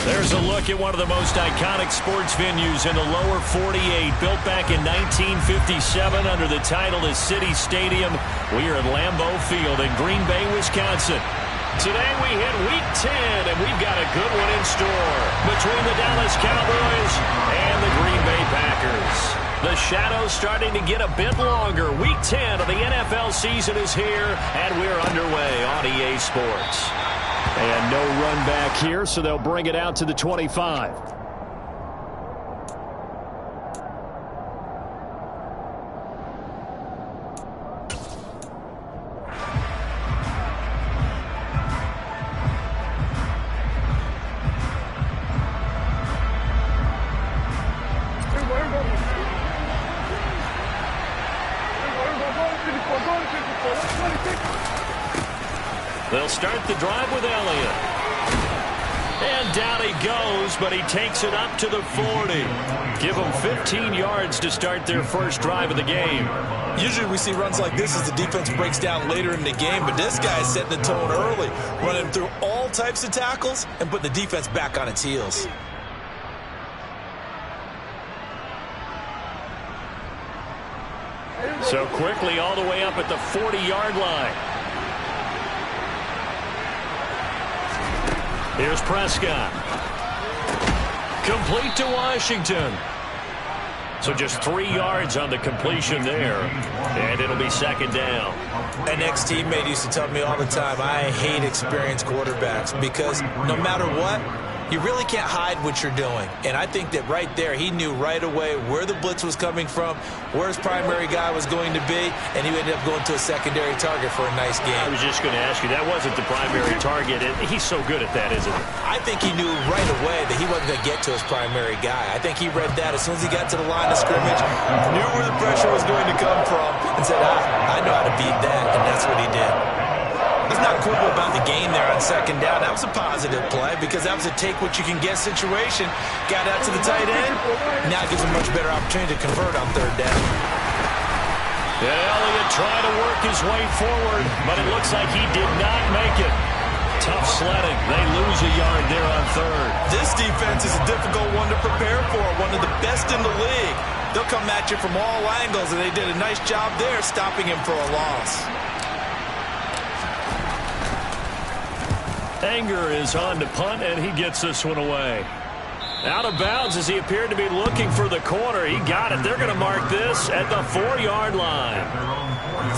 There's a look at one of the most iconic sports venues in the lower 48, built back in 1957 under the title of City Stadium. We are at Lambeau Field in Green Bay, Wisconsin. Today we hit Week 10, and we've got a good one in store between the Dallas Cowboys and the Green Bay Packers. The shadow's starting to get a bit longer. Week 10 of the NFL season is here, and we're underway on EA Sports. And no run back here, so they'll bring it out to the 25. They'll start the drive with Elliott. And down he goes, but he takes it up to the 40. Give them 15 yards to start their first drive of the game. Usually we see runs like this as the defense breaks down later in the game, but this guy is setting the tone early, running through all types of tackles and putting the defense back on its heels. So quickly all the way up at the 40-yard line. Here's Prescott. Complete to Washington. So just 3 yards on the completion there. And it'll be second down. An ex-teammate used to tell me all the time, I hate experienced quarterbacks because no matter what, you really can't hide what you're doing. And I think that right there, he knew right away where the blitz was coming from, where his primary guy was going to be, and he ended up going to a secondary target for a nice game. I was just going to ask you, that wasn't the primary target. He's so good at that, isn't he? I think he knew right away that he wasn't going to get to his primary guy. I think he read that as soon as he got to the line of scrimmage, knew where the pressure was going to come from, and said, I know how to beat that, and that's what he did. He's not quibble about the gain there on second down. That was a positive play because that was a take-what-you-can-get situation. Got out to the tight end. Now gives him a much better opportunity to convert on third down. And Elliott trying to work his way forward, but it looks like he did not make it. Tough sledding. They lose a yard there on third. This defense is a difficult one to prepare for, one of the best in the league. They'll come at you from all angles, and they did a nice job there stopping him for a loss. Anger is on to punt, and he gets this one away. Out of bounds as he appeared to be looking for the corner. He got it. They're going to mark this at the 4-yard line.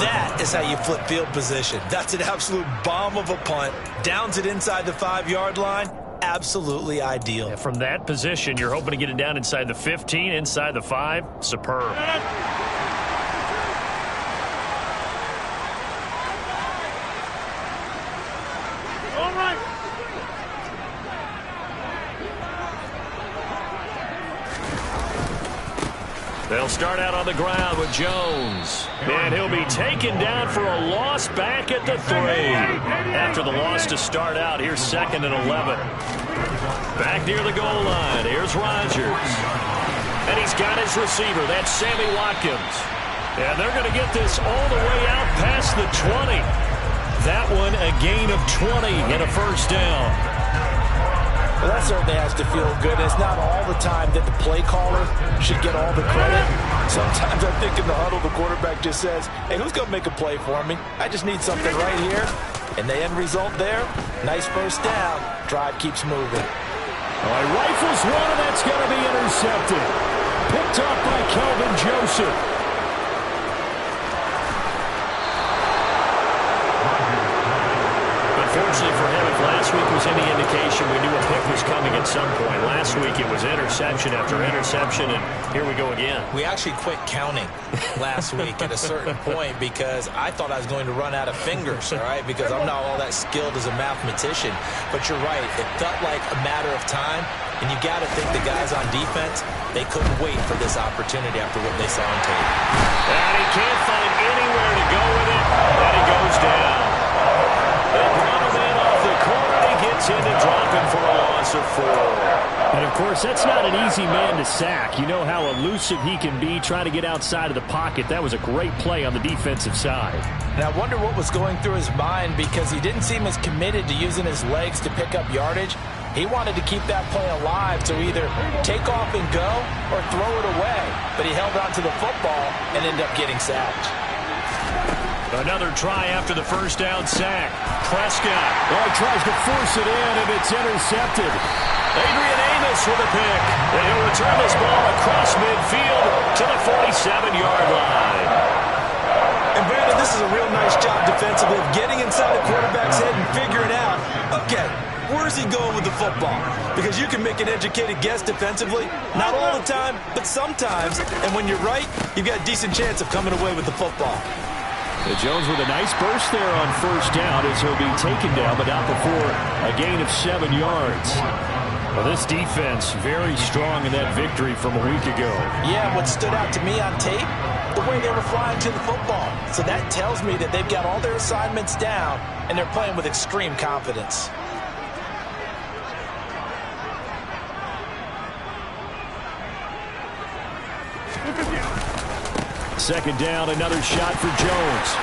That is how you flip field position. That's an absolute bomb of a punt. Downs it inside the 5-yard line. Absolutely ideal. Yeah, from that position, you're hoping to get it down inside the 15, inside the 5. Superb. They'll start out on the ground with Jones. And he'll be taken down for a loss back at the 3. After the loss to start out, here's 2nd and 11. Back near the goal line, here's Rodgers. And he's got his receiver, that's Sammy Watkins. And they're going to get this all the way out past the 20. That one a gain of 20 and a first down. Well, that certainly has to feel good. It's not all the time that the play caller should get all the credit. Sometimes I think in the huddle, the quarterback just says, hey, who's going to make a play for me? I just need something right here. And the end result there, nice first down. Drive keeps moving. All right, rifles one, and that's going to be intercepted. Picked off by Kelvin Joseph. Unfortunately for him, if last week was any indication, we knew a pick was coming at some point. Last week it was interception after interception, and here we go again. We actually quit counting last week at a certain point because I thought I was going to run out of fingers, all right, because I'm not all that skilled as a mathematician. But you're right, it felt like a matter of time, and you got to think the guys on defense, they couldn't wait for this opportunity after what they saw on tape. And he can't find anywhere to go with it, and he goes down. They brought him in off the corner. He gets in to drop him for a loss of 4. And, of course, that's not an easy man to sack. You know how elusive he can be trying to get outside of the pocket. That was a great play on the defensive side. And I wonder what was going through his mind because he didn't seem as committed to using his legs to pick up yardage. He wanted to keep that play alive to either take off and go or throw it away. But he held on to the football and ended up getting sacked. Another try after the first down sack. Prescott. Oh, he tries to force it in, and it's intercepted. Adrian Amos with a pick. And he'll return this ball across midfield to the 47-yard line. And Brandon, this is a real nice job defensively of getting inside the quarterback's head and figuring out, okay, where's he going with the football? Because you can make an educated guess defensively. Not all the time, but sometimes. And when you're right, you've got a decent chance of coming away with the football. Jones with a nice burst there on first down as he'll be taken down, but not before a gain of 7 yards. Well, this defense very strong in that victory from a week ago. Yeah, what stood out to me on tape, the way they were flying to the football. So that tells me that they've got all their assignments down, and they're playing with extreme confidence. Second down, another shot for Jones.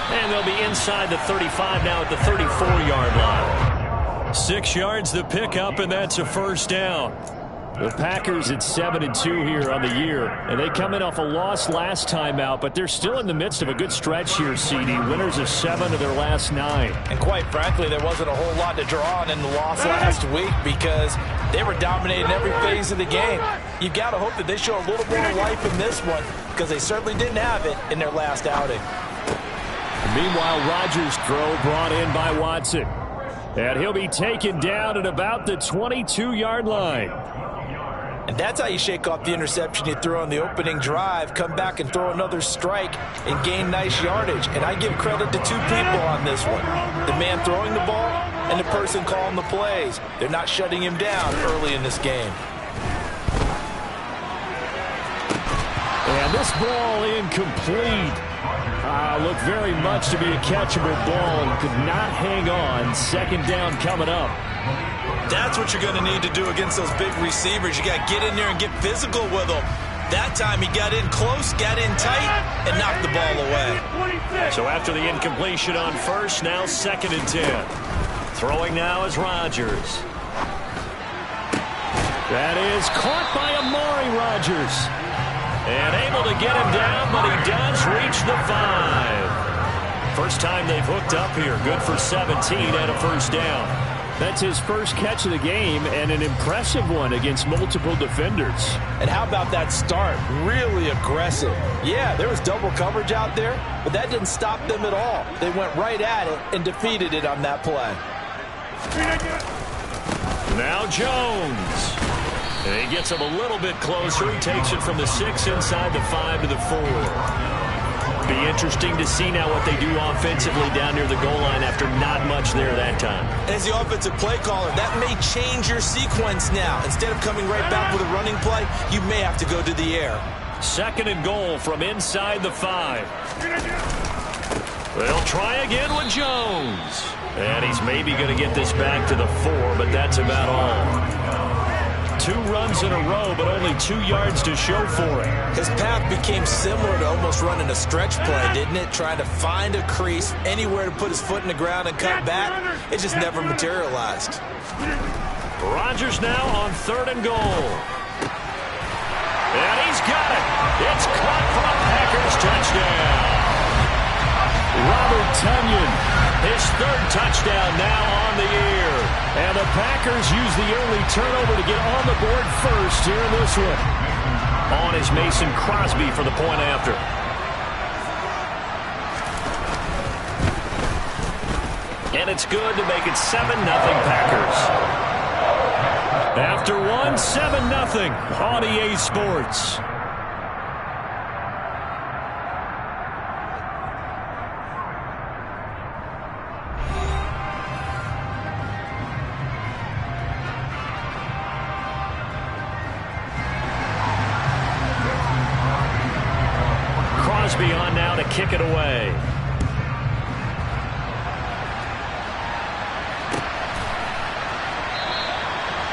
And they'll be inside the 35 now at the 34-yard line. 6 yards the pickup, and that's a first down. The Packers at 7-2 here on the year, and they come in off a loss last time out, but they're still in the midst of a good stretch here, CD. Winners of 7 of their last 9. And quite frankly, there wasn't a whole lot to draw on in the loss last week because they were dominating every phase of the game. You've got to hope that they show a little more life in this one because they certainly didn't have it in their last outing. Meanwhile, Rodgers' throw brought in by Watson. And he'll be taken down at about the 22-yard line. And that's how you shake off the interception you throw on the opening drive, come back and throw another strike and gain nice yardage. And I give credit to two people on this one. The man throwing the ball and the person calling the plays. They're not shutting him down early in this game. And this ball incomplete. Looked very much to be a catchable ball and could not hang on. Second down coming up. That's what you're going to need to do against those big receivers. You got to get in there and get physical with them. That time he got in close, got in tight, and knocked the ball away. So after the incompletion on first, now 2nd and 10. Throwing now is Rodgers. That is caught by Amari Rodgers. And able to get him down, but he does reach the 5. First time they've hooked up here. Good for 17 and a first down. That's his first catch of the game and an impressive one against multiple defenders. And how about that start? Really aggressive. Yeah, there was double coverage out there, but that didn't stop them at all. They went right at it and defeated it on that play. Now Jones. And he gets him a little bit closer. He takes it from the 6 inside the 5 to the 4. Be interesting to see now what they do offensively down near the goal line after not much there that time. As the offensive play caller, that may change your sequence now. Instead of coming right back with a running play, you may have to go to the air. 2nd and goal from inside the 5. They'll try again with Jones. And he's maybe going to get this back to the 4, but that's about all. 2 runs in a row, but only 2 yards to show for it. His path became similar to almost running a stretch play, didn't it? Trying to find a crease, anywhere to put his foot in the ground and cut back. It just never materialized. Rodgers now on 3rd and goal. And he's got it. It's caught for a Packers touchdown. Robert Tonyan, his 3rd touchdown now on the year. And the Packers use the only turnover to get on the board first here in this one. On is Mason Crosby for the point after. And it's good to make it 7-0 Packers. After one, 7-0 on EA Sports. On now to kick it away.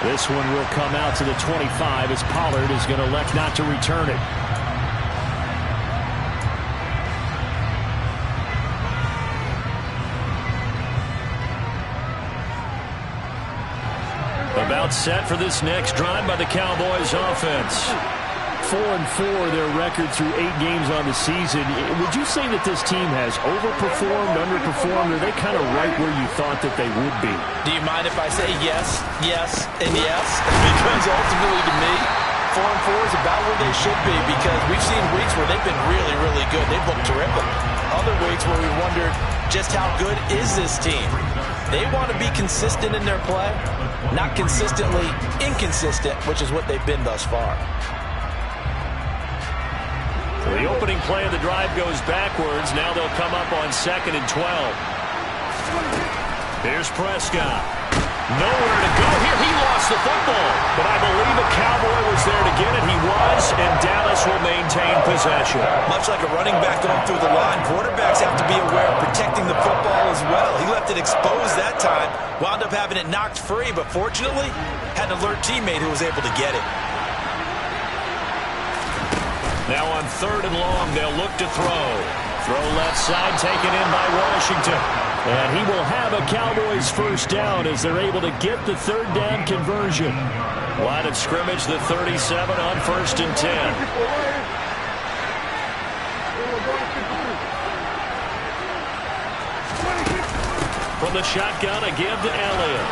This one will come out to the 25 as Pollard is going to elect not to return it. about set for this next drive by the Cowboys offense. 4-4 their record through 8 games on the season. Would you say that this team has overperformed, underperformed, or are they kind of right where you thought that they would be? Do you mind if I say yes, yes, and yes? Because ultimately to me, 4-4 is about where they should be, because we've seen weeks where they've been really, really good. They've looked terrific. Other weeks where we wondered just how good is this team. They want to be consistent in their play, not consistently inconsistent, which is what they've been thus far. So the opening play of the drive goes backwards. Now they'll come up on 2nd and 12. Here's Prescott. Nowhere to go here. He lost the football, but I believe a Cowboy was there to get it. He was, and Dallas will maintain possession. Much like a running back going through the line, quarterbacks have to be aware of protecting the football as well. He left it exposed that time, wound up having it knocked free, but fortunately had an alert teammate who was able to get it. Now on 3rd and long, they'll look to throw. Throw left side, taken in by Washington. And he will have a Cowboys first down as they're able to get the 3rd down conversion. Line of scrimmage, the 37 on 1st and 10. From the shotgun, a give to Elliott.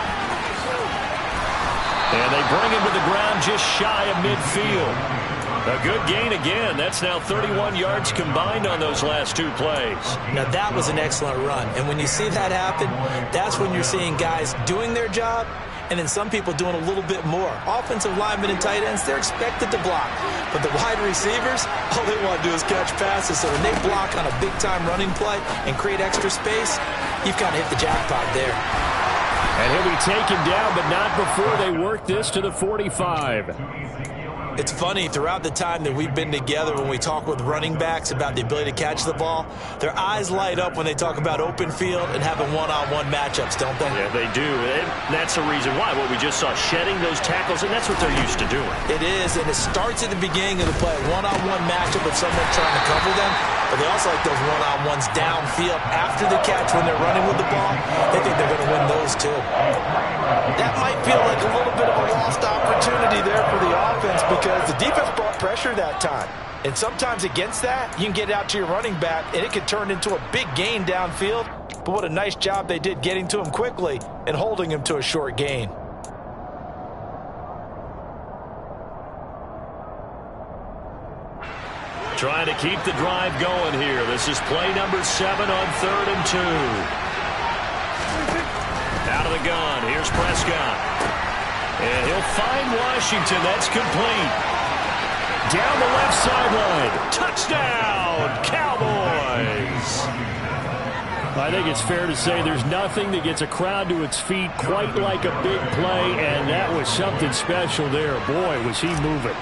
And they bring him to the ground just shy of midfield. A good gain again. That's now 31 yards combined on those last 2 plays. Now that was an excellent run. And when you see that happen, that's when you're seeing guys doing their job and then some people doing a little bit more. Offensive linemen and tight ends, they're expected to block. But the wide receivers, all they want to do is catch passes. So when they block on a big-time running play and create extra space, you've kind of hit the jackpot there. And he'll be taken down, but not before they work this to the 45. It's funny, throughout the time that we've been together, when we talk with running backs about the ability to catch the ball, their eyes light up when they talk about open field and having one-on-one matchups, don't they? Yeah, they do. And that's the reason why. What we just saw, shedding those tackles, and that's what they're used to doing. It is, and it starts at the beginning of the play. One-on-one matchup with someone trying to cover them, but they also like those one-on-ones downfield after the catch when they're running with the ball. They think they're going to win those, too. That might feel like a little bit of a lost opportunity there for the offense because the defense brought pressure that time. And sometimes against that, you can get it out to your running back, and it can turn into a big gain downfield. But what a nice job they did getting to him quickly and holding him to a short gain. Trying to keep the drive going here. This is play number 7 on 3rd and 2. Out of the gun. Here's Prescott. And he'll find Washington. That's complete. Down the left sideline. Touchdown, Cowboys. I think it's fair to say there's nothing that gets a crowd to its feet quite like a big play, and that was something special there. Boy, was he moving.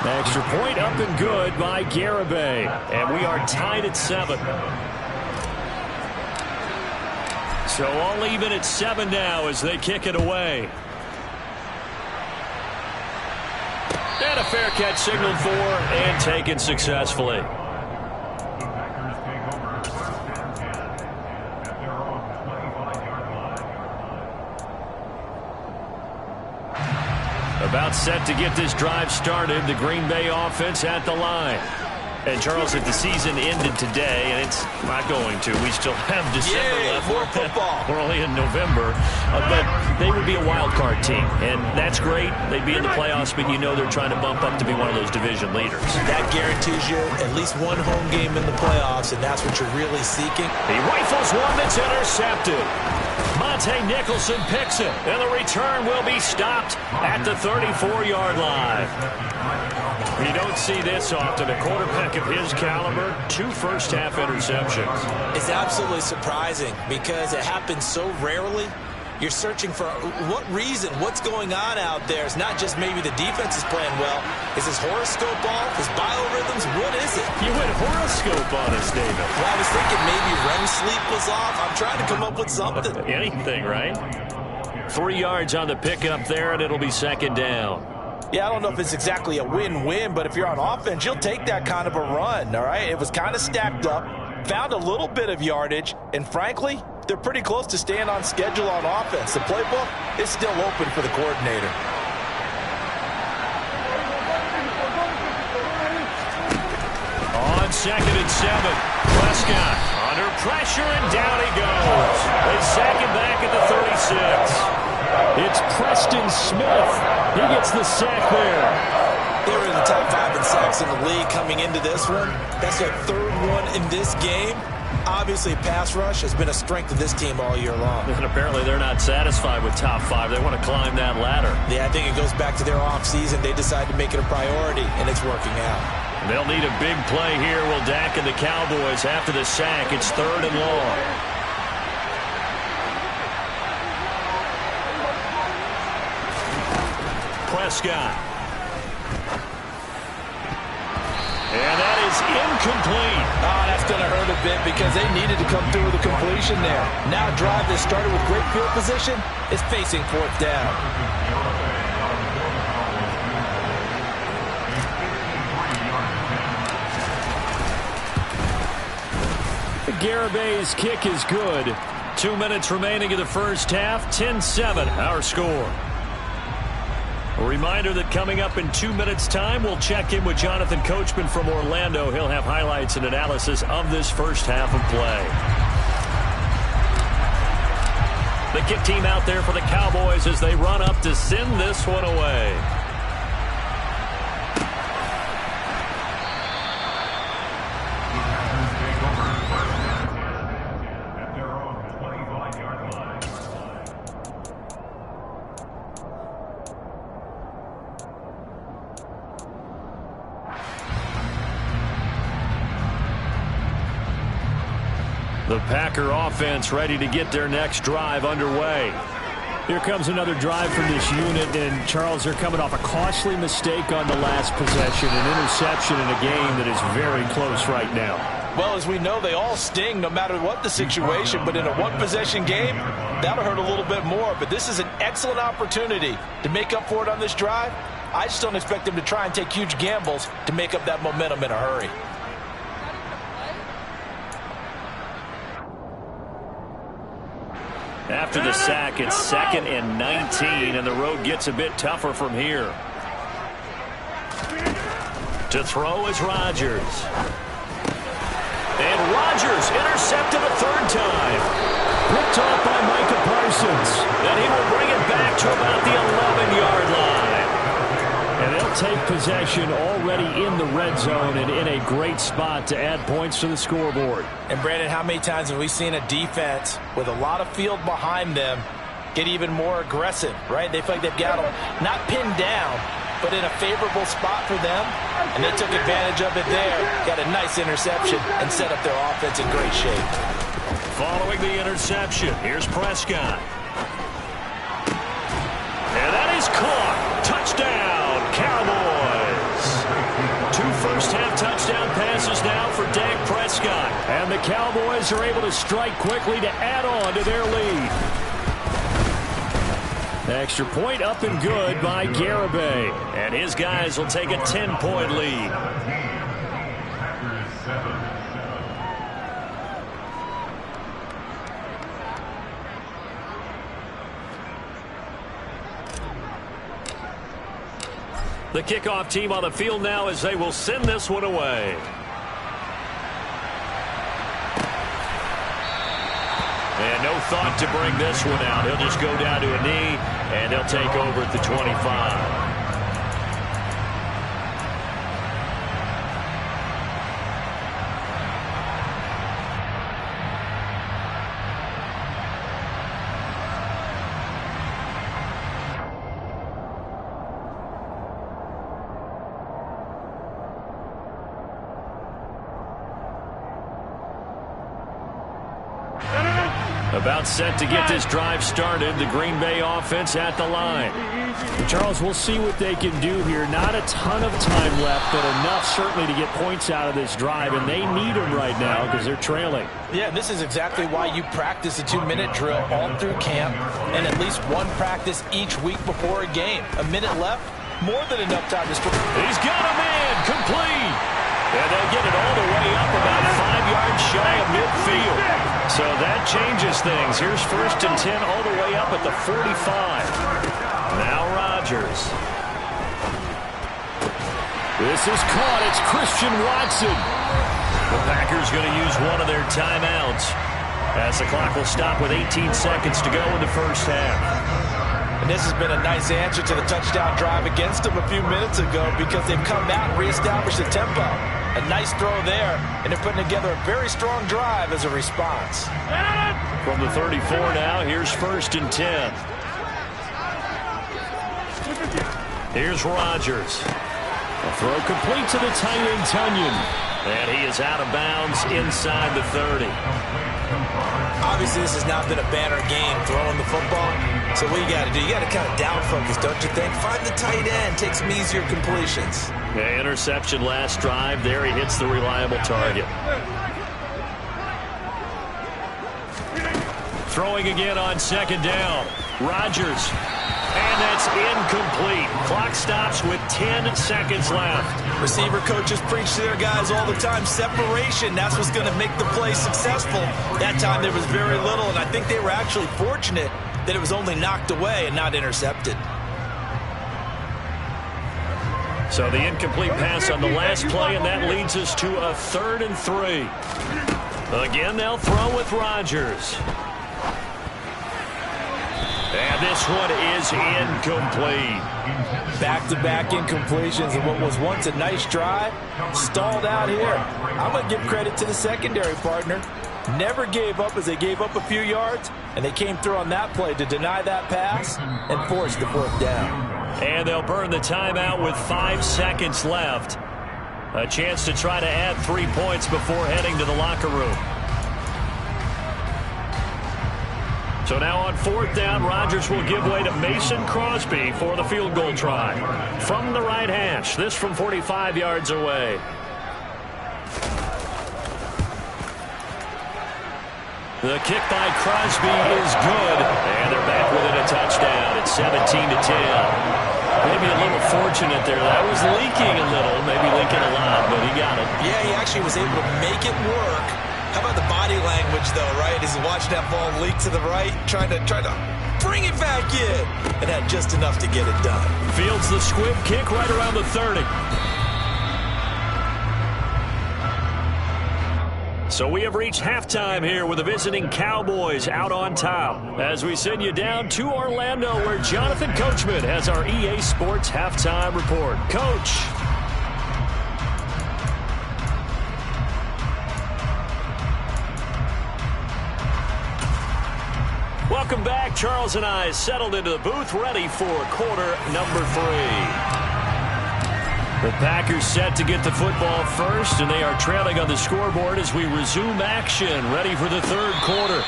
Extra point up and good by Garibay. And we are tied at 7. So all even at 7 now as they kick it away. And a fair catch signaled for and taken successfully. About set to get this drive started. The Green Bay offense at the line. And, Charles, if the season ended today, and it's not going to, we still have December left. More football. We're only in November. But they would be a wild card team, and that's great. They'd be in the playoffs, but you know they're trying to bump up to be one of those division leaders. That guarantees you at least one home game in the playoffs, and that's what you're really seeking. He rifles one that's intercepted. Monte Nicholson picks it, and the return will be stopped at the 34-yard line. You don't see this often. A quarterback of his caliber, 2 first-half interceptions. It's absolutely surprising because it happens so rarely. You're searching for what reason, what's going on out there. It's not just maybe the defense is playing well. Is his horoscope off? His biorhythms? What is it? You went horoscope on us, David. Well, I was thinking maybe REM sleep was off. I'm trying to come up with something. Anything, right? 3 yards on the pickup there, and it'll be 2nd down. Yeah, I don't know if it's exactly a win-win, but if you're on offense, you'll take that kind of a run, all right? It was kind of stacked up, found a little bit of yardage, and frankly, they're pretty close to staying on schedule on offense. The playbook is still open for the coordinator. On 2nd and 7, Prescott under pressure, and down he goes. They sack him back at the 36. It's Preston Smith. He gets the sack there. They were in the top 5 in sacks in the league coming into this one. That's their 3rd one in this game. Obviously, pass rush has been a strength of this team all year long. And apparently they're not satisfied with top 5. They want to climb that ladder. Yeah, I think it goes back to their offseason. They decided to make it a priority, and it's working out. They'll need a big play here. Will Dak and the Cowboys after the sack. It's 3rd and long. Prescott. And that is incomplete. Oh, that's going to hurt a bit because they needed to come through with a completion there. Now a drive that started with great field position is facing 4th down. Garabay's kick is good. 2 minutes remaining in the first half. 10-7, our score. A reminder that coming up in 2 minutes' time, we'll check in with Jonathan Coachman from Orlando. He'll have highlights and analysis of this first half of play. The kick team out there for the Cowboys as they run up to send this one away. The Packer offense ready to get their next drive underway. Here comes another drive from this unit, and Charles, they're coming off a costly mistake on the last possession, an interception in a game that is very close right now. Well, as we know, they all sting no matter what the situation, but in a one-possession game, that'll hurt a little bit more. But this is an excellent opportunity to make up for it on this drive. I just don't expect them to try and take huge gambles to make up that momentum in a hurry. After the sack, it's 2nd and 19, and the road gets a bit tougher from here. To throw is Rodgers. And Rodgers intercepted a 3rd time. Picked off by Micah Parsons. And he will bring it back to about the 11-yard line. And they'll take possession already in the red zone and in a great spot to add points to the scoreboard. And Brandon, how many times have we seen a defense with a lot of field behind them get even more aggressive, right? They feel like they've got them not pinned down, but in a favorable spot for them, and they took advantage of it there. Got a nice interception and set up their offense in great shape. Following the interception, here's Prescott. And that is caught. Touchdown, Cowboys. 2 first-half touchdown passes now for Dak Prescott. And the Cowboys are able to strike quickly to add on to their lead. Extra point up and good by Garibay. And his guys will take a 10-point lead. The kickoff team on the field now as they will send this one away. And no thought to bring this one out. He'll just go down to a knee, and he'll take over at the 25. About set to get this drive started. The Green Bay offense at the line. Charles, we'll see what they can do here. Not a ton of time left, but enough certainly to get points out of this drive, and they need them right now because they're trailing. Yeah, this is exactly why you practice a 2-minute drill all through camp and at least one practice each week before a game. A minute left, more than enough time to start. He's got a man, complete. And they'll get it all the way up about 5 yards shy of midfield. So that changes things. Here's 1st and 10 all the way up at the 45. Now Rodgers. This is caught. It's Christian Watson. The Packers going to use one of their timeouts as the clock will stop with 18 seconds to go in the first half. And this has been a nice answer to the touchdown drive against them a few minutes ago because they've come out and reestablished the tempo. A nice throw there, and they're putting together a very strong drive as a response. From the 34 now, here's 1st and 10. Here's Rodgers. A throw complete to the tight end, Tunyon. And he is out of bounds inside the 30. Obviously, this has not been a banner game throwing the football. So what you got to do, you got to kind of down focus, don't you think? Find the tight end, take some easier completions. Yeah, interception last drive. There he hits the reliable target. Throwing again on 2nd down. Rodgers. And that's incomplete. Clock stops with 10 seconds left. Receiver coaches preach to their guys all the time. Separation, that's what's going to make the play successful. That time there was very little, and I think they were actually fortunate that it was only knocked away and not intercepted. So the incomplete pass on the last play, and that leads us to a 3rd and 3. Again, they'll throw with Rodgers. And this one is incomplete. Back-to-back incompletions and what was once a nice drive stalled out here. I'm going to give credit to the secondary partner. Never gave up as they gave up a few yards, and they came through on that play to deny that pass and force the 4th down. And they'll burn the timeout with 5 seconds left. A chance to try to add 3 points before heading to the locker room. So now on 4th down, Rodgers will give way to Mason Crosby for the field goal try. From the right hash, this from 45 yards away. The kick by Crosby is good, and they're back within a touchdown at 17-10. Maybe a little fortunate there. That was leaking a little, maybe leaking a lot, but he got it. Yeah, he actually was able to make it work. How about the body language, though, right? As he watched that ball leak to the right, trying to bring it back in, and had just enough to get it done. Fields the squib kick right around the 30. So we have reached halftime here with the visiting Cowboys out on top. As we send you down to Orlando, where Jonathan Coachman has our EA Sports halftime report. Coach. Welcome back. Charles and I settled into the booth, ready for quarter number 3. The Packers set to get the football first, and they are trailing on the scoreboard as we resume action, ready for the 3rd quarter.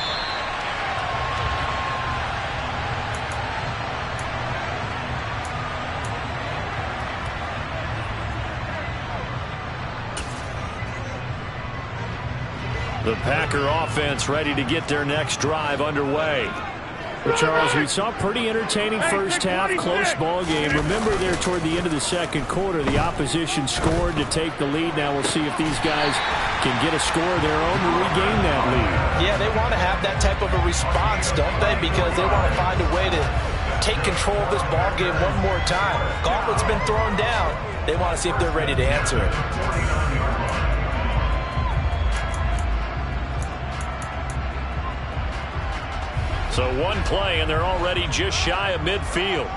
The Packer offense ready to get their next drive underway. Well, Charles, we saw a pretty entertaining first half, close ball game. Remember there toward the end of the 2nd quarter, the opposition scored to take the lead. Now we'll see if these guys can get a score of their own to regain that lead. Yeah, they want to have that type of a response, don't they? Because they want to find a way to take control of this ball game one more time. Gauntlet's been thrown down. They want to see if they're ready to answer it. So one play, and they're already just shy of midfield.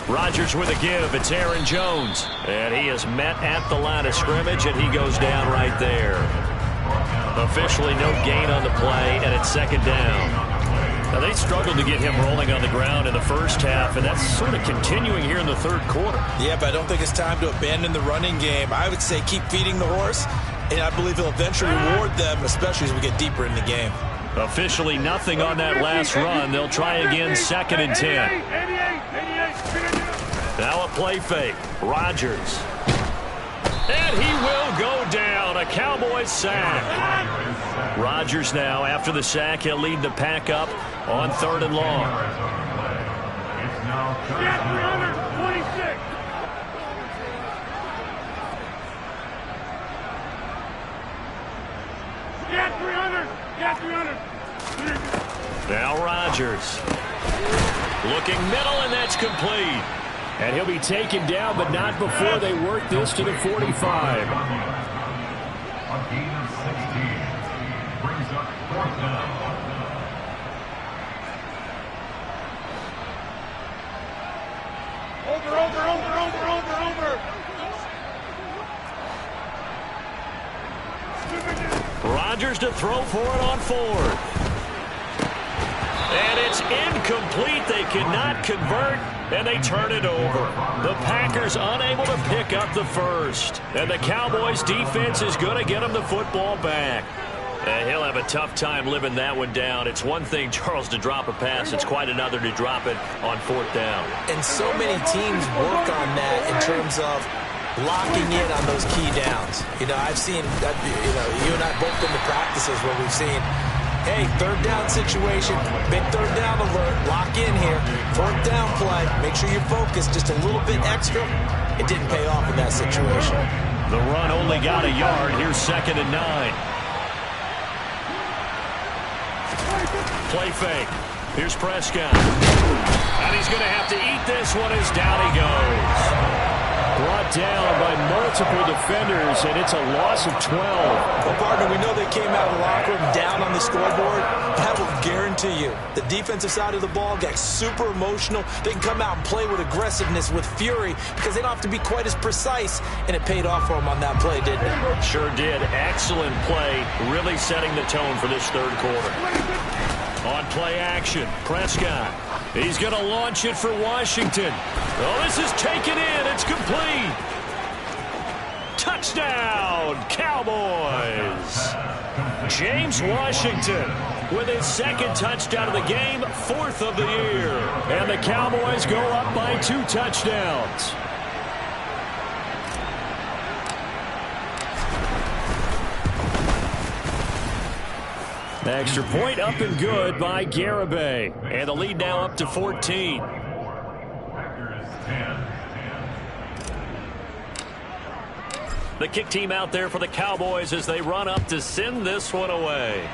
Rodgers with a give. It's Aaron Jones. And he is met at the line of scrimmage, and he goes down right there. Officially no gain on the play, and it's 2nd down. Now, they struggled to get him rolling on the ground in the first half, and that's sort of continuing here in the 3rd quarter. Yeah, but I don't think it's time to abandon the running game. I would say keep feeding the horse, and I believe he'll eventually reward them, especially as we get deeper in the game. Officially nothing on that last run. They'll try again, 2nd and 10. Now a play fake. Rodgers. And he will go down. A Cowboys sack. Rodgers now, after the sack, he'll lead the pack up on 3rd and long. Now Rodgers. Looking middle, and that's complete. And he'll be taken down, but not before they work this to the 45. A gain of 16 brings up 4th down. Rodgers to throw for it on 4th. And it's incomplete. They cannot convert, and they turn it over. The Packers unable to pick up the first. And the Cowboys defense is going to get them the football back. And he'll have a tough time living that one down. It's one thing, Charles, to drop a pass. It's quite another to drop it on 4th down. And so many teams work on that in terms of locking in on those key downs. You know, I've seen, you and I both been to practices where we've seen, hey, 3rd down situation, big 3rd down alert, lock in here, 4th down play, make sure you're focused just a little bit extra. It didn't pay off in that situation. The run only got a yard. Here's 2nd and 9. Play fake. Here's Prescott. And he's going to have to eat this one as down he goes. Brought down by multiple defenders, and it's a loss of 12. Well, partner, we know they came out of the locker room down on the scoreboard. That will guarantee you the defensive side of the ball got super emotional. They can come out and play with aggressiveness, with fury, because they don't have to be quite as precise, and it paid off for them on that play, didn't it? Sure did. Excellent play, really setting the tone for this 3rd quarter. On play action, Prescott. He's going to launch it for Washington. Oh, this is taken in. It's complete. Touchdown, Cowboys. James Washington with his 2nd touchdown of the game, 4th of the year. And the Cowboys go up by 2 touchdowns. Extra point up and good by Garibay. And the lead now up to 14. The kick team out there for the Cowboys as they run up to send this one away.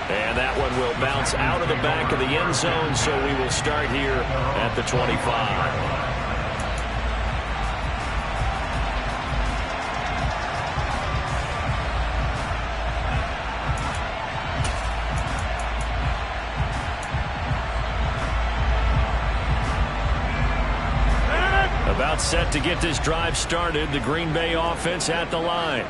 And that one will bounce out of the back of the end zone, so we will start here at the 25. About set to get this drive started. The Green Bay offense at the line.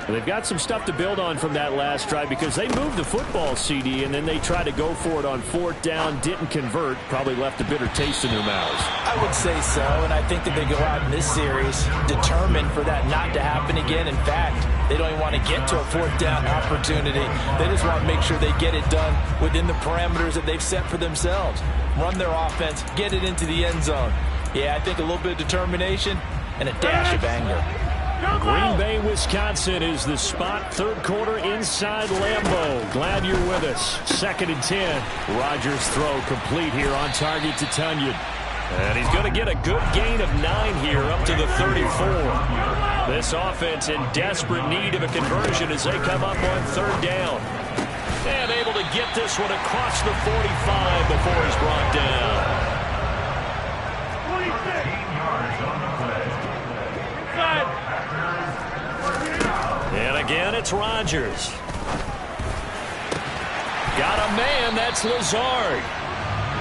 They've got some stuff to build on from that last drive because they moved the football, CD, and then they tried to go for it on 4th down, didn't convert, probably left a bitter taste in their mouths. I would say so, and I think that they go out in this series determined for that not to happen again. In fact, they don't even want to get to a 4th down opportunity. They just want to make sure they get it done within the parameters that they've set for themselves. Run their offense, get it into the end zone. Yeah, I think a little bit of determination and a dash of anger. Green Bay, Wisconsin is the spot. 3rd quarter inside Lambeau. Glad you're with us. 2nd and 10. Rodgers throw complete here on target to Tunyon. And he's going to get a good gain of 9 here up to the 34. This offense in desperate need of a conversion as they come up on 3rd down. And able to get this one across the 45 before he's brought down. And again, it's Rodgers. Got a man, that's Lazard.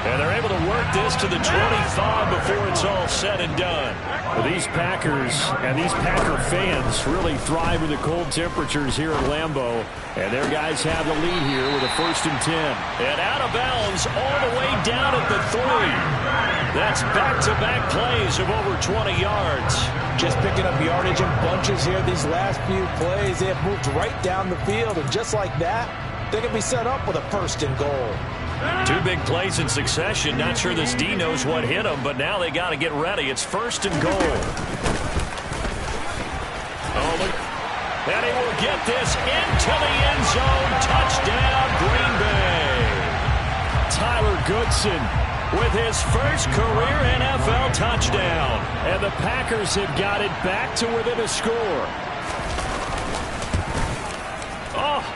And they're able to work this to the 25 before it's all said and done. Well, these Packers and these Packer fans really thrive in the cold temperatures here at Lambeau. And their guys have the lead here with a 1st and 10. And out of bounds all the way down at the 3. That's back-to-back plays of over 20 yards. Just picking up yardage in bunches here these last few plays. They have moved right down the field, and just like that, they can be set up with a 1st and goal. 2 big plays in succession. Not sure this D knows what hit them, but now they got to get ready. It's 1st and goal. Oh, look. And he will get this into the end zone. Touchdown, Green Bay. Tyler Goodson with his first career NFL touchdown. And the Packers have got it back to within a score.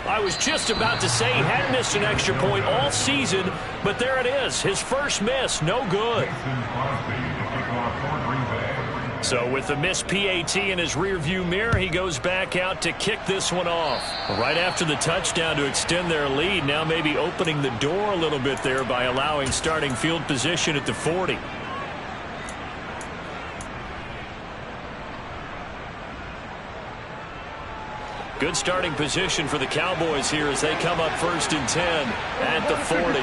I was just about to say he hadn't missed an extra point all season, but there it is. His first miss, no good. So with the missed PAT in his rearview mirror, he goes back out to kick this one off. Right after the touchdown to extend their lead, now maybe opening the door a little bit there by allowing starting field position at the 40. Good starting position for the Cowboys here as they come up 1st and 10 at the 40.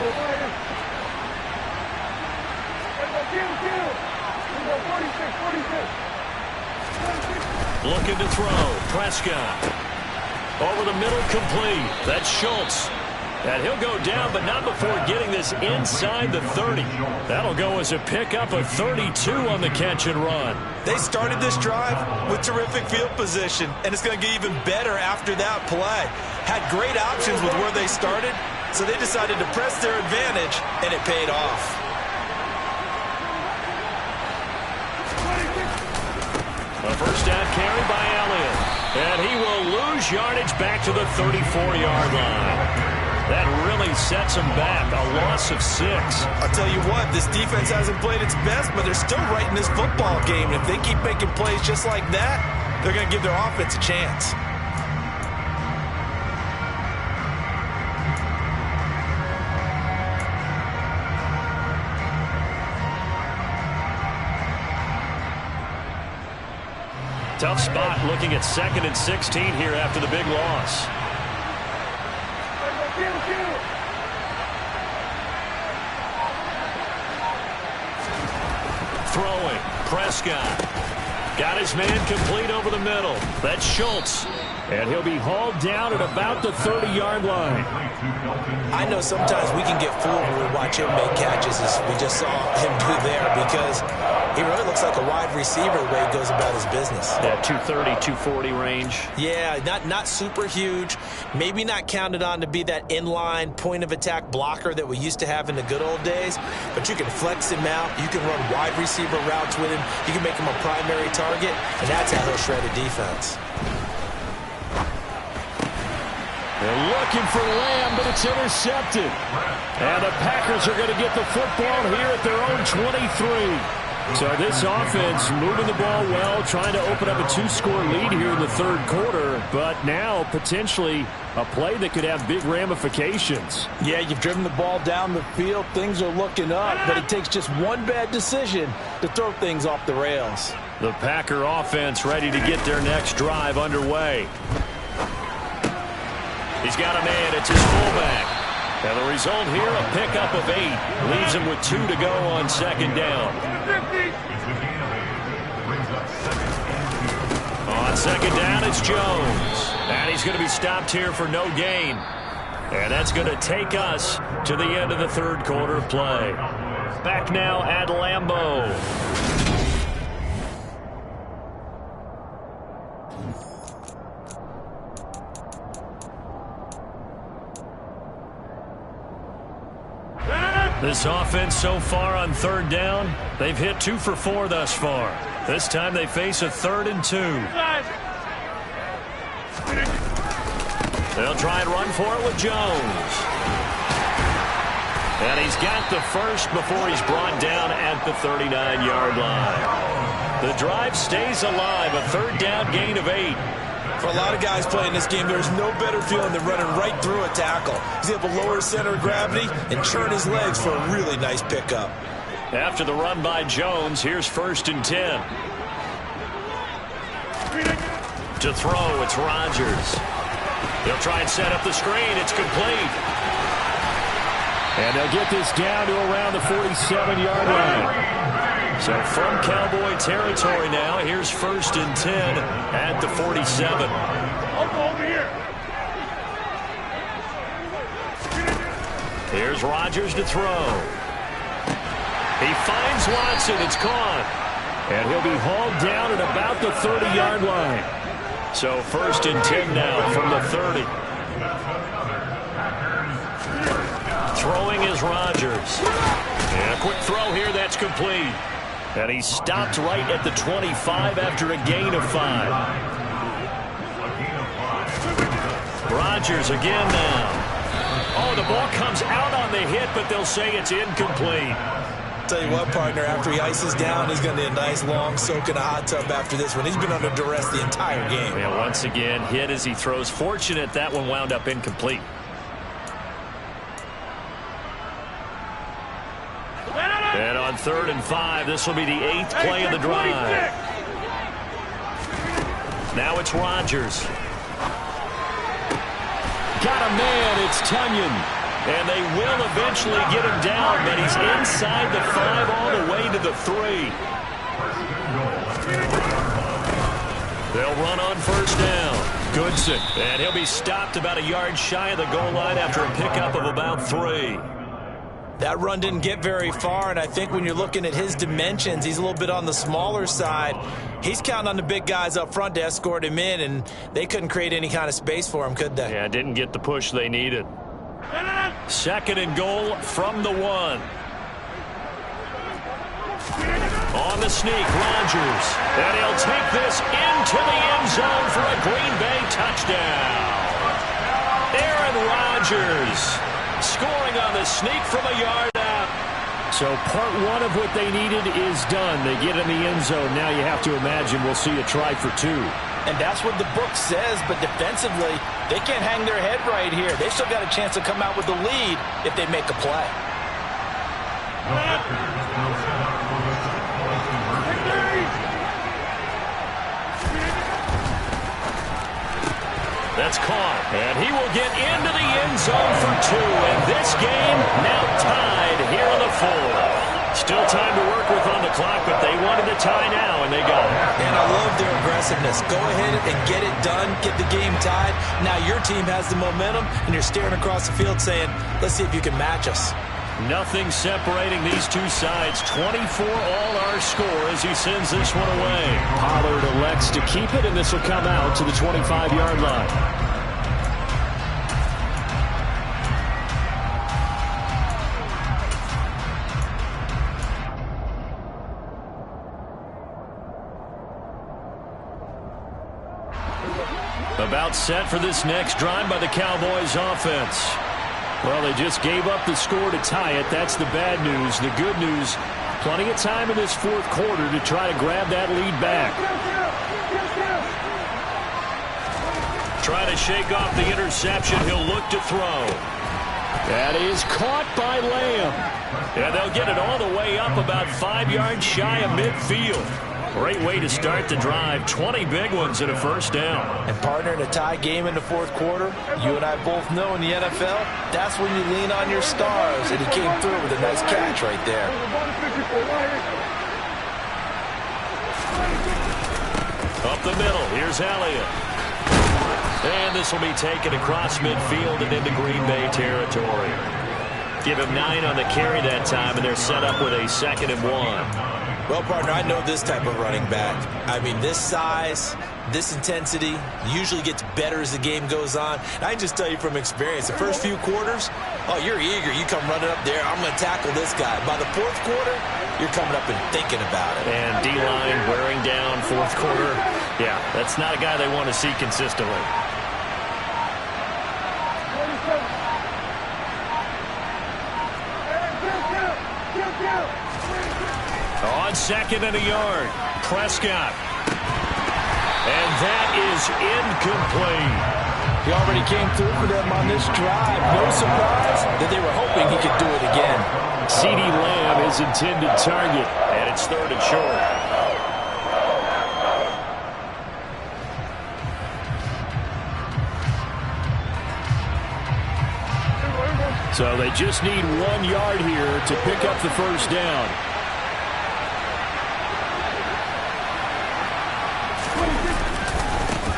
Looking to throw. Prescott. Over the middle, complete. That's Schultz. And he'll go down, but not before getting this inside the 30. That'll go as a pickup of 32 on the catch and run. They started this drive with terrific field position, and it's going to get even better after that play. Had great options with where they started, so they decided to press their advantage, and it paid off. A first down carry by Elliott. And he will lose yardage back to the 34-yard line. That really sets them back, a loss of 6. I'll tell you what, this defense hasn't played its best, but they're still right in this football game. And if they keep making plays just like that, they're going to give their offense a chance. Tough spot looking at 2nd and 16 here after the big loss. Throwing. Prescott. Got his man complete over the middle. That's Schultz. And he'll be hauled down at about the 30-yard line. I know sometimes we can get fooled when we watch him make catches, as we just saw him do there, because he really looks like a wide receiver the way he goes about his business. Yeah, 230, 240 range. Yeah, not super huge. Maybe not counted on to be that inline point-of-attack blocker that we used to have in the good old days, but you can flex him out. You can run wide receiver routes with him. You can make him a primary target, and that's how he'll shred a defense. They're looking for Lamb, but it's intercepted. And the Packers are going to get the football here at their own 23. So this offense moving the ball well, trying to open up a 2-score lead here in the 3rd quarter, but now potentially a play that could have big ramifications. Yeah, you've driven the ball down the field. Things are looking up, but it takes just one bad decision to throw things off the rails. The Packer offense ready to get their next drive underway. He's got a man. It's his fullback. And the result here, a pickup of 8. Leaves him with 2 to go on 2nd down. On 2nd down, it's Jones. And he's going to be stopped here for no gain. And that's going to take us to the end of the 3rd quarter of play. Back now at Lambeau. This offense so far on 3rd down, they've hit 2 for 4 thus far. This time they face a 3rd and 2. They'll try and run for it with Jones. And he's got the first before he's brought down at the 39-yard line. The drive stays alive, a 3rd down gain of 8. For a lot of guys playing this game, there's no better feeling than running right through a tackle. He's able to lower his center of gravity and churn his legs for a really nice pickup. After the run by Jones, here's 1st and 10. To throw, it's Rodgers. He'll try and set up the screen. It's complete. And they'll get this down to around the 47-yard line. So from Cowboy territory now, here's 1st and 10 at the 47. Here's Rodgers to throw. He finds Watson. It's caught. And he'll be hauled down at about the 30-yard line. So 1st and 10 now from the 30. Throwing is Rodgers. And a quick throw here, that's complete. And he stopped right at the 25 after a gain of 5. Rodgers again now. Oh, the ball comes out on the hit, but they'll say it's incomplete. Tell you what, partner, after he ices down, he's going to need a nice long soak in a hot tub after this one. He's been under duress the entire game. Yeah, once again, hit as he throws. Fortunate that one wound up incomplete. And on 3rd and 5, this will be the 8th play of the drive. Now it's Rodgers. Got a man, it's Tunyon. And they will eventually get him down, but he's inside the 5 all the way to the 3. They'll run on 1st down. Goodson. And he'll be stopped about a yard shy of the goal line after a pickup of about 3. That run didn't get very far, and I think when you're looking at his dimensions, he's a little bit on the smaller side. He's counting on the big guys up front to escort him in, and they couldn't create any kind of space for him, could they? Yeah, didn't get the push they needed. 2nd and goal from the 1. On the sneak, Rodgers. And he'll take this into the end zone for a Green Bay touchdown. Aaron Rodgers scoring on the sneak from a yard out. So part 1 of what they needed is done. They get in the end zone. Now you have to imagine we'll see a try for 2. And that's what the book says, but defensively, they can't hang their head right here. They've still got a chance to come out with the lead if they make a play. That's caught, and he will get into the end zone for 2. And this game now tied here in the 4th. Still time to work with on the clock, but they wanted the tie now, and they got it. And I love their aggressiveness. Go ahead and get it done, get the game tied. Now your team has the momentum, and you're staring across the field saying, let's see if you can match us. Nothing separating these two sides. 24 all our score as he sends this one away. Pollard elects to keep it, and this will come out to the 25-yard line. About set for this next drive by the Cowboys offense. Well, they just gave up the score to tie it. That's the bad news. The good news, plenty of time in this 4th quarter to try to grab that lead back. Trying to shake off the interception. He'll look to throw. That is caught by Lamb. And they'll get it all the way up about 5 yards shy of midfield. Great way to start the drive. 20 big ones and a 1st down. And partner, in a tie game in the 4th quarter, you and I both know in the NFL, that's when you lean on your stars. And he came through with a nice catch right there. Up the middle, here's Elliott. And this will be taken across midfield and into Green Bay territory. Give him 9 on the carry that time, and they're set up with a 2nd and 1. Well, partner, I know this type of running back. I mean, this size, this intensity usually gets better as the game goes on. And I can just tell you from experience, the first few quarters, oh, you're eager. You come running up there, I'm going to tackle this guy. By the 4th quarter, you're coming up and thinking about it. And D-line wearing down 4th quarter. Yeah, that's not a guy they want to see consistently. On 2nd and a yard, Prescott. And that is incomplete. He already came through for them on this drive. No surprise that they were hoping he could do it again. CeeDee Lamb is intended target, and it's 3rd and short. So they just need 1 yard here to pick up the 1st down.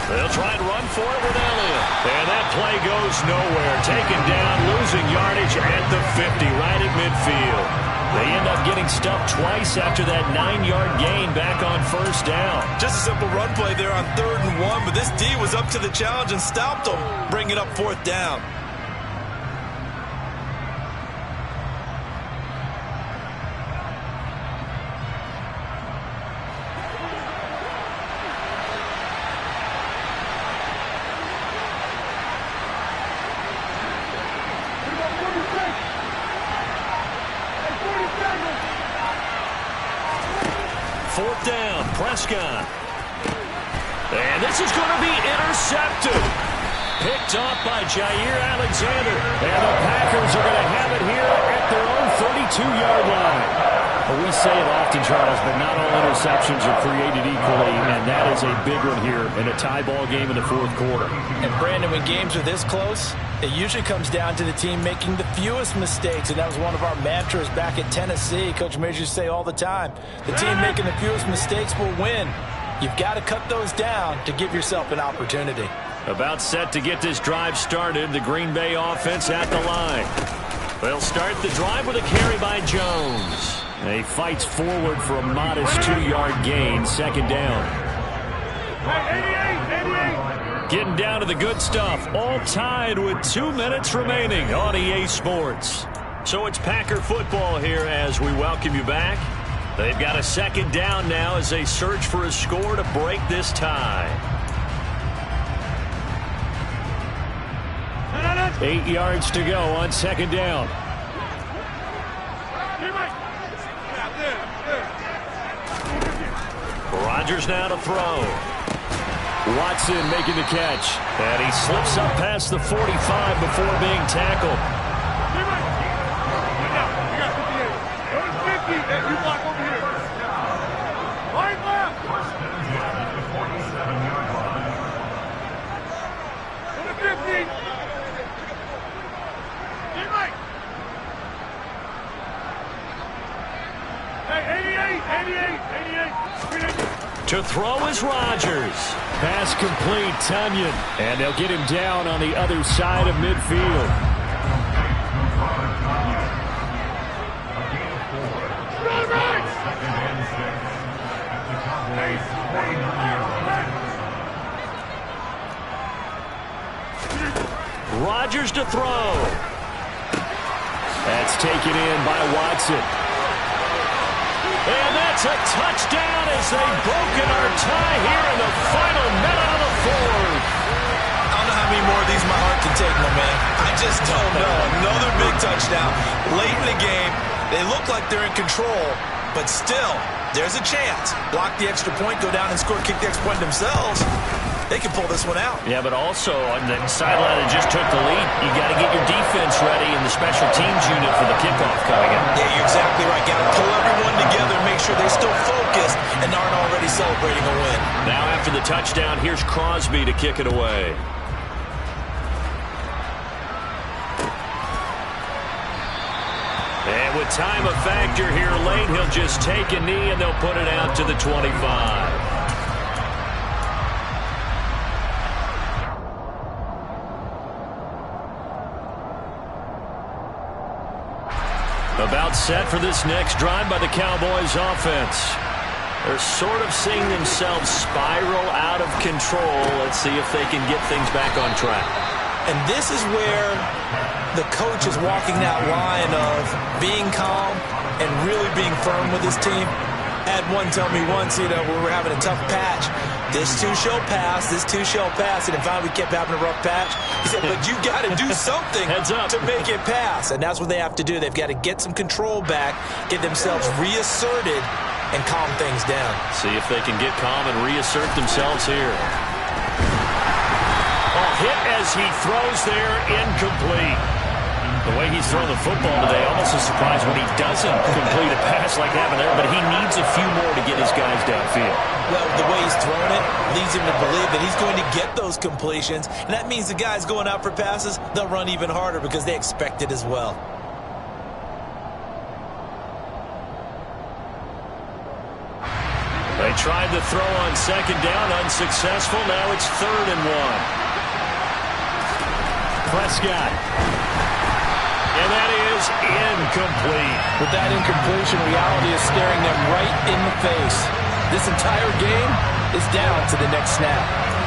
They'll try and run for it with Elliott. And that play goes nowhere. Taken down, losing yardage at the 50, right at midfield. They end up getting stuffed twice after that 9-yard gain back on 1st down. Just a simple run play there on 3rd and 1, but this D was up to the challenge and stopped them, bringing up 4th down. 4th down. Prescott. And this is going to be intercepted. Picked off by Jair Alexander. And the Packers are going to have it here at their own 32-yard line. Well, we say it often, Charles, but not all interceptions are created equally, and that is a big one here in a tie ball game in the 4th quarter. And, Brandon, when games are this close, it usually comes down to the team making the fewest mistakes, and that was one of our mantras back at Tennessee. Coach Majors used to say all the time, the team making the fewest mistakes will win. You've got to cut those down to give yourself an opportunity. About set to get this drive started, the Green Bay offense at the line. They'll start the drive with a carry by Jones. He fights forward for a modest 2-yard gain, 2nd down. Getting down to the good stuff, all tied with 2 minutes remaining on EA Sports. So it's Packer football here as we welcome you back. They've got a 2nd down now as they search for a score to break this tie. 8 yards to go on 2nd down. Rodgers now to throw. Watson making the catch. And he slips up past the 45 before being tackled. To throw is Rodgers. Pass complete, Tunyon. And they'll get him down on the other side of midfield. Rodgers to throw. That's taken in by Watson. And that's a touchdown as they've broken our tie here in the final minute of the 4th. I don't know how many more of these my heart can take, my man. I just don't know. Another big touchdown. Late in the game, they look like they're in control, but still, there's a chance. Block the extra point, go down and score, kick the extra point themselves. They can pull this one out. Yeah, but also on the sideline that just took the lead, you got to get your defense ready in the special teams unit for the kickoff coming in. Yeah, you're exactly right. Got to pull everyone together and make sure they're still focused and aren't already celebrating a win. Now after the touchdown, here's Crosby to kick it away. And with time a factor here late, he'll just take a knee and they'll put it out to the 25. About set for this next drive by the Cowboys offense. They're sort of seeing themselves spiral out of control. Let's see if they can get things back on track. And this is where the coach is walking that line of being calm and really being firm with his team. Had one tell me once, we were having a tough patch. This too shall pass, this too shall pass. And then finally we kept having a rough patch. He said, but you got to do something to make it pass. And that's what they have to do. They've got to get some control back, get themselves reasserted, and calm things down. See if they can get calm and reassert themselves here. Hit as he throws there, incomplete. The way he's throwing the football today, almost a surprise when he doesn't complete a pass like happened there, but he needs a few more to get his guys downfield. Well, the way he's throwing it leads him to believe that he's going to get those completions, and that means the guys going out for passes, they'll run even harder because they expect it as well. They tried the throw on 2nd down, unsuccessful. Now it's 3rd and 1. Prescott. And that is incomplete. With that incompletion, reality is staring them right in the face. This entire game is down to the next snap.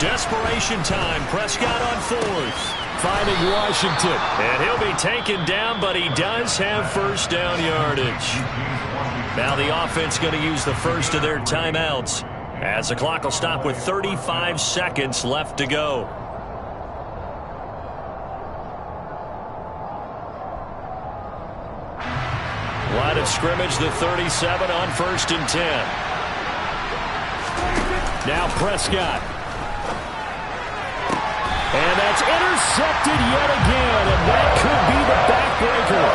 Desperation time. Prescott on fourth. Finding Washington. And he'll be taken down, but he does have first down yardage. Now the offense going to use the first of their timeouts as the clock will stop with 35 seconds left to go. Line of scrimmage, the 37 on 1st and 10. Now Prescott. And that's intercepted yet again, and that could be the backbreaker.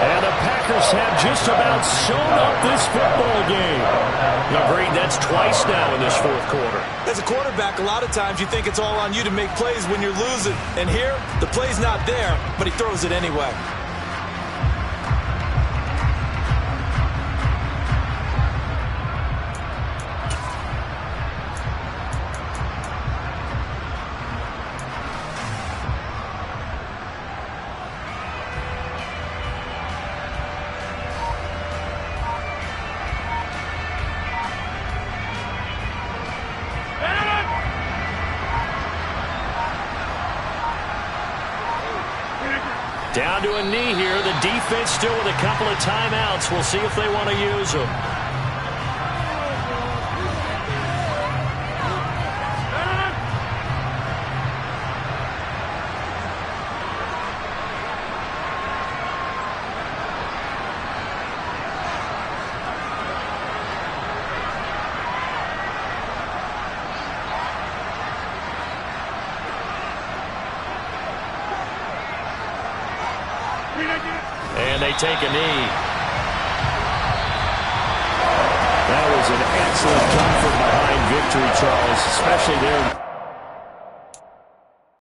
And the Packers have just about sewn up this football game. Agreed, that's twice now in this fourth quarter. As a quarterback, a lot of times you think it's all on you to make plays when you're losing. And here, the play's not there, but he throws it anyway. Down to a knee here. The defense still with a couple of timeouts. We'll see if they want to use them. And they take a knee. That was an excellent come from behind victory, Charles, especially there.